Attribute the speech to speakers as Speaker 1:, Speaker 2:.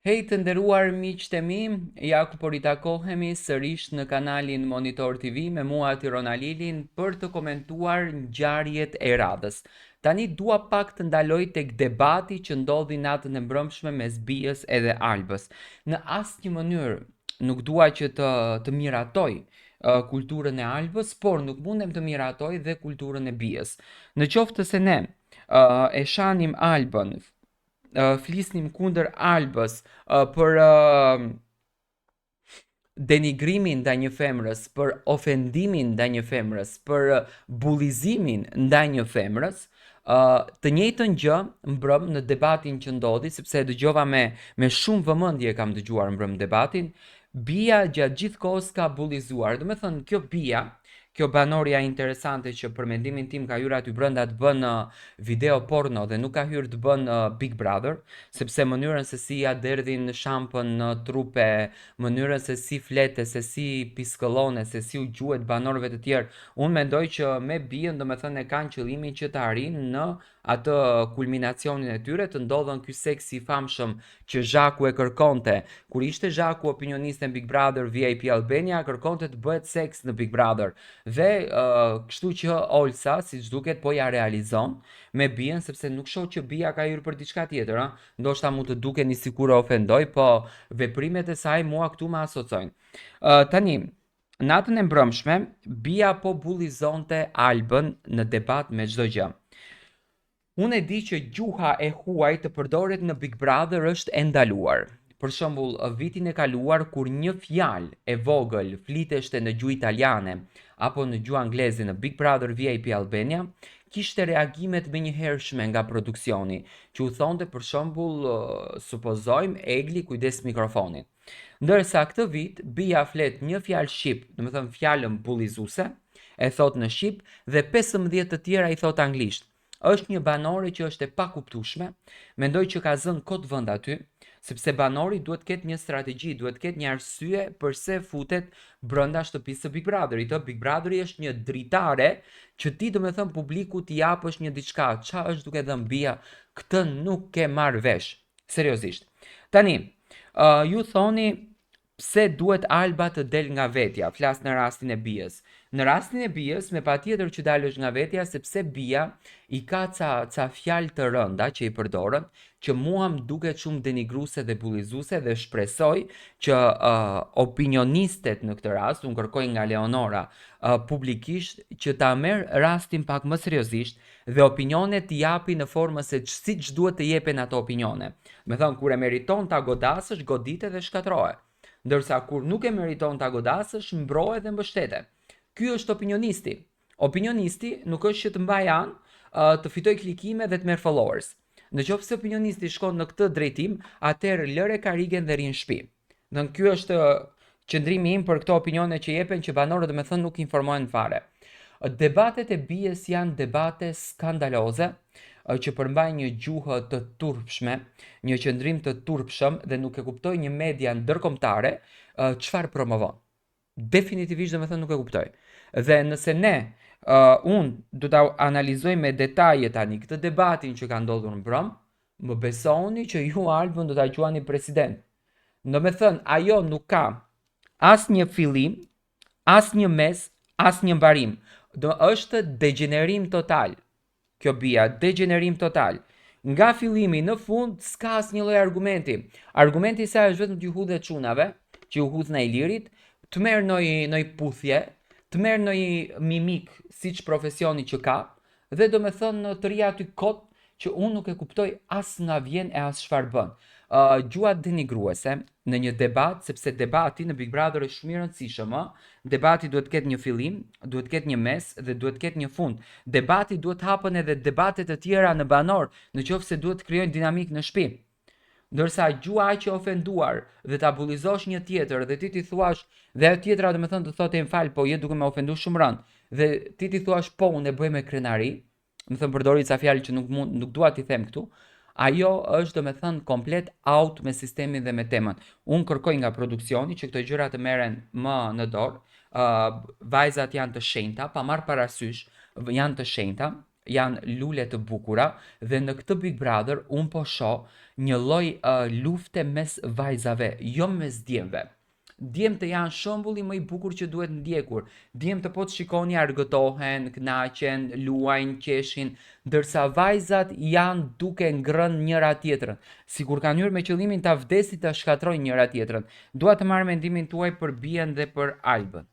Speaker 1: Hej të nderuar miqtë e mi, ja ku po ritakohemi sërish në kanalin Monitor TV me mua Tiron Alilin për të komentuar ngjarjet e radhës. Tani dua pak të ndaloj tek debati që ndodhi natën e mbrëmshme mes Bijës edhe Albës. Në asnjë mënyrë nuk dua që të miratoj kulturën e Albës, por nuk mundem të miratoj dhe kulturën e Bijës. Në qoftë se ne e shanim Albën, flisnim kundër Albës për denigrimin ndaj një femrës, për ofendimin ndaj një femrës, për bullizimin ndaj një femrës, të njëjtën gjë mbrëm në debatin që ndodhi, sepse e dëgjova me shumë vëmendje kam dëgjuar mbrëm debatin. Bia gjatë gjithë kohës ka bullizuar. Do me thënë, kjo banorja interesante që për mendimin tim ka hyrë aty brenda të bën video porno dhe nuk ka hyrë të bën Big Brother, sepse mënyrën se si ja derdhin shampën në trupe, mënyrën se si flete, se si piskëllone, se si u gjuhet banorëve të tjerë, unë mendoj që me bien, do me thënë, e kanë qëllimin që të arrijnë në atë kulminacionin e tyre, të ndodhen ky seks i famshëm që Zhaku e kërkonte. Kur ishte Zhaku opinionist në Big Brother VIP Albania, kërkonte të bëhet seks në Big Brother. Dhe kështu që Olsa, siç duket, po ja realizon me Bien, sepse nuk shoh që Bia ka hyrë për diçka tjetër, ëh. Ndoshta mund të dukeni sikur e ofendoj, po veprimet e saj mua këtu më asocojnë. Tani, natën e mbrëmshme, Bia po bullizonte Albën në debat me çdo gjë. Unë e di që gjuha e huaj të përdoret në Big Brother është e ndaluar. Për shembull, vitin e kaluar kur një fjalë e vogël fliteshte në gjuhë italiane apo në gjuhë angleze në Big Brother VIP Albania, kishte reagimet menjëhershme nga produksioni, që u thonte për shembull, supozojmë Egli kujdes mikrofonit. Ndërsa këtë vit Bia flet një fjalë shqip, do të thënë fjalën bullizuese, e thot në shqip dhe 15 të tjera i thot anglisht. Është një banore që është e pakuptueshme, mendoj që ka zënë kot vend aty, sepse banori duhet të ketë një strategji, duhet të ketë një arsye pse futet brenda shtëpisë së Big Brotherit. Big Brotheri është një dritare që ti do me thënë publiku t'i japësh një diçka. Qa është duke dhënë Bia? Këtë nuk ke marrë vesh. Seriozisht. Tani, ju thoni pse duhet Alba të del nga vetja, flas në rastin e Bijës. Në rastin e Bijës, me patjetër që dalësh nga vetja, sepse Bija i ka ca fjalë të rënda që i përdoren, që mua më duket shumë denigruese dhe bullizuese dhe shpresoj që opinionistet në këtë rast, unë kërkoj nga Leonora publikisht që ta merr rastin pak më seriozisht dhe opinionet t'i japi në formën se siç duhet të jepen ato opinione. Me thënë, kur e meriton ta godasësh, godite dhe shkatrohe. Ndërsa kur nuk e meriton ta godasësh, mbrohet dhe mbështetet. Ky është opinionisti. Opinionisti nuk është që të mbaj anë, të fitoj klikime dhe të merr followers. Në qoftë se opinionisti shkon në këtë drejtim, atëherë lëre karigen dhe rin shtëpi. Në ky është qëndrimi im për këto opinione që jepen që banorët do të thënë nuk informohen fare. Debatet e Bijës janë debate skandaloze që përmbajnë një gjuhë të turpshme, një qëndrim të turpshëm dhe nuk e kuptoj një media ndërkombëtare çfarë promovon. Definitivisht do me thënë nuk e kuptoj. Dhe nëse ne, unë do ta analizoj me detaje tani këtë debatin që ka ndodhur në mbrëm, më besoni që ju Albën do ta quani president. Do me thënë, ajo nuk ka as një fillim, as një mes, as një mbarim. Është degenerim total. Kjo Bia, degenerim total. Nga fillimi në fund s'ka asnjë lloj argumenti. Argumenti i saj është vetëm t'ju hudhet çunave, që ju hudh në Ilirit, të merr ndonjë puthje, të merr ndonjë mimik siç profesioni që ka, dhe do me thënë të rria aty kot që unë nuk e kuptoj as nga vjen e as çfarë bën. Gjua denigruese në një debat, sepse debati në Big Brother është shumë i rëndësishëm, debati duhet të ketë një fillim, duhet të ketë një mes dhe duhet të ketë një fund. Debati duhet hapen edhe debatet të tjera në banor, nëse duhet të krijojnë dinamik në shtëpi. Ndërsa gjua aq e ofenduar dhe ta bullizosh një tjetër dhe ti thuash dhe ajo tjetra do të thënë të thotë mfal, po je duke më ofenduar shumë rënd. Dhe ti thuash po unë e bëj me krenari, më thën përdori ca fjalë që nuk dua t'i them këtu. Ajo është do me thënë komplet out me sistemin dhe me temën. Unë kërkoj nga produksioni që këto gjëra të merren më në dorë. Vajzat janë të shenjta, pa marr parasysh, janë të shenjta. janë lule të bukura dhe në këtë Big Brother unë po shoh një lloj lufte mes vajzave, jo mes djemve. Djemtë janë shembulli më i bukur që duhet ndjekur. Djemtë po të shikoni argëtohen, kënaqen, luajnë, qeshin, ndërsa vajzat janë duke ngrënë njëra tjetrën, sikur kanë hyrë me qëllimin ta vdesin ta shkatrojnë njëra tjetrën. Dua të marr mendimin tuaj për Bien dhe për Albën.